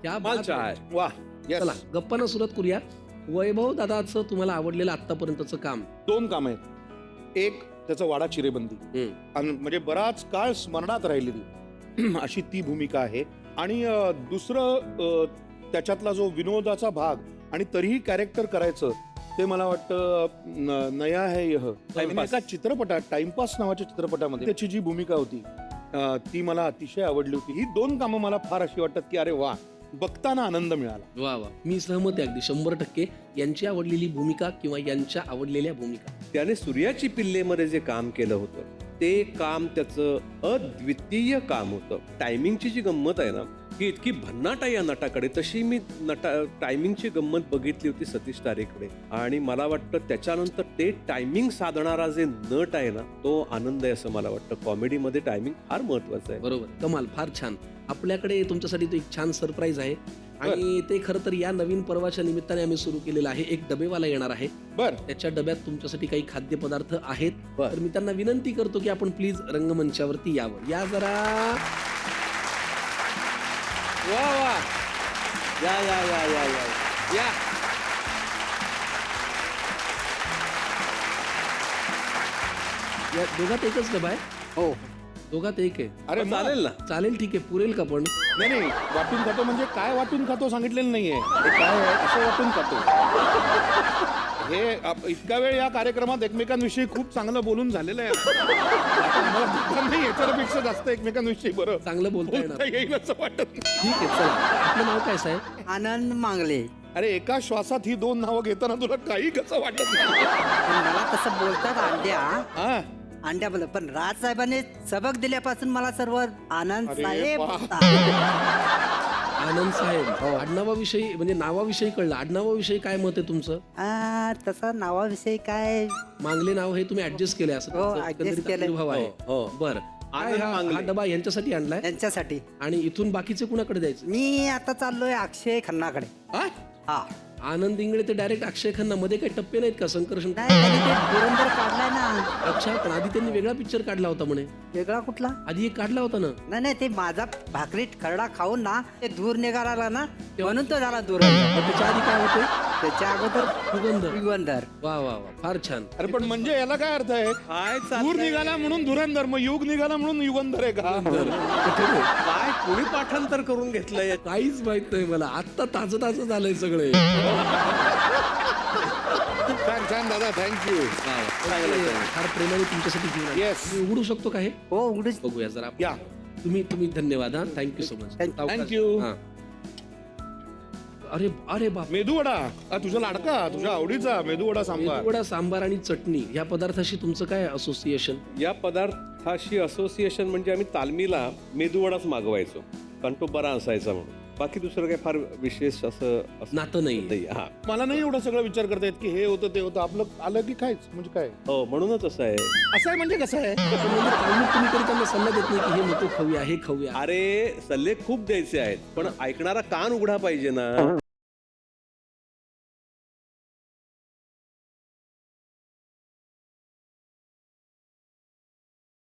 क्या कमाल बात चहा आहे. आहे. वा yes. चला गप्पांना सुरुवात करूया. वैभव दादाचं तुम्हाला आवडलेलं आतापर्यंतचं काम? 2 काम आहेत. एक त्याचं वाडा चिरेबंदी आणि म्हणजे बराच काळ स्मरणात राहिलेली अशी ती भूमिका आहे. आणि दुसरं त्याच्यातला जो विनोदाचा भाग आणि तरीही कॅरेक्टर करायचं ते मला वाटतं नया है यह आणि एका चित्रपटात टाइमपास नावाच्या चित्रपटामध्ये त्याची जी भूमिका होती ती मला अतिशय आवडली होती. ही 2 कामं मला फार अशी वाटतात की अरे वा, बघताना आनंद मिळाला. वा वा, मी सहमत आहे अगदी 100%. यांची आवडलेली भूमिका किंवा यांच्या आवडलेल्या भूमिका? त्याने सूर्याची पिल्लेमध्ये जे काम केलं होतं ते काम त्याचं अद्वितीय काम होतं. टायमिंगची जी गंमत आहे ना ही इतकी भन्नाट आहे या नटाकडे. तशी मी टायमिंगची गंमत बघितली होती सतीश तारेकडे आणि मला वाटतं त्याच्यानंतर ते टायमिंग साधणारा जे नट आहे ना तो आनंद आहे असं मला वाटतं. कॉमेडीमध्ये टायमिंग फार महत्वाचं आहे. बरोबर, कमाल, फार छान. आपल्याकडे तुमच्यासाठी तो एक छान सरप्राईज आहे आणि ते खरं तर या नवीन पर्वाच्या निमित्ताने आम्ही सुरू केलेलं आहे. एक डबेवाला येणार आहे. बर, त्याच्या डब्यात तुमच्यासाठी काही खाद्यपदार्थ आहेत. बर. तर मी त्यांना विनंती करतो की आपण प्लीज रंगमंचावरती यावं. या जरा. वा वा, या या या या या या. या दोघात एकच डबा आहे? हो. दोघात एक आहे? अरे चालेल ना. चालेल, ठीक आहे, पुरेल का पण? नाही वाटून खातो म्हणजे काय वाटून खातो सांगितलेलं नाहीये. हे काय आहे असं वाटून खातो. हे इतका वेळ या कार्यक्रमात एकमेकांविषयी खूप चांगलं बोलून झालेलं आहे. आता आम्हाला दोघांनाही याच्यापेक्षा जास्त एकमेकांविषयी बरं चांगलं बोलता बोलता येणार. येईल असं वाटत नाही. ठीक आहे, चला. आपलं नाव काय साहेब? आनंद मांगले. अरे एका श्वासात ही 2 नावं घेताना तुला काही कसं वाटत नाही? पण मला तसं बोलतात अंड्या हा? अंड्या बोल, पण राजसाहेबांनी सबक दिल्यापासून मला सर्व आनंद अरे साहेब वा. बोलतात. आनंद साहेब. आडनावाविषयी म्हणजे नावाविषयी कळलं. आडनावाविषयी काय मत आहे तुमचं? तसं नावाविषयी काय मांगले नाव हे तुम्ही ऍडजस्ट केले असं हो, तुमचं adjust एकंदरीत केलंय. अनुभव आहे. हो, हो. बर. काय आनंद हा मांगले. हा डबा यांच्यासाठी आणलाय त्यांच्यासाठी आणि इथून बाकीचे कुणाकडे द्यायचं? मी आता चाललोय अक्षय खन्नाकडे. हा? हा आनंद इंगळे ते डायरेक्ट अक्षय खन्ना, मध्ये काही टप्पे नाहीत का? संकर्षण. नाही, त्यांनी ते धुरंधर काढलाय ना. अच्छा, पण आधी त्यांनी वेगळा पिक्चर काढला होता म्हणे. वेगळा कुठला? आधी एक काढला होता ना. नाही नाही, ते माझा भाकरी खरडा खाऊन ना ते धूर निघाला ना म्हणून तो झाला धुरंधर. पण त्याच्या आधी काय होते? त्याच्या अगोदर सुगंध. युगंधर. वा वा वा, फार छान. अरे पण म्हणजे याला काय अर्थ आहे? काय दूर चाललंय? निघाला म्हणून धुरंधर, मग युग निघाला म्हणून युगंधर आहे का? काय कोणी पाठांतर करून घेतलंय? काहीच माहित नाही मला. आत्ता ताजं ताजं झालंय सगळे. छान छान दादा, थँक्यू. फार प्रेमाने तुमच्यासाठी घेऊन आलो. Yes. मी उघडू शकतो का हे? हो उघडूच. बघूया जरा. या. तुम्ही धन्यवाद. हा, thank you so much. Thank you. अरे अरे बाप. मेदूवडा तुझा लाडका, तुझ्या आवडीचा मेदूवडा सांबार. मेदूवडा, सांबार आणि चटणी या पदार्थाशी तुमचं काय असोसिएशन? या पदार्थाशी असोसिएशन म्हणजे आम्ही तालमीला मेदूवडाच मागवायचो कारण तो बरा असायचा म्हणून. बाकी दुसरं काही फार विशेष असं नातं नाही. हा, मला नाही एवढा सगळं विचार करता येत की हे होतं ते होतं. आपलं आलं की खायच म्हणजे काय हो म्हणूनच असं आहे. असं आहे म्हणजे कसं आहे? पण म्हणजे तालमीत तुम्ही कधी त्यांना सल्ला देत नाही की हे नको खाऊया, हे खाऊया? अरे सल्ले खूप द्यायचे आहेत पण ऐकणारा कान उघडा पाहिजे ना.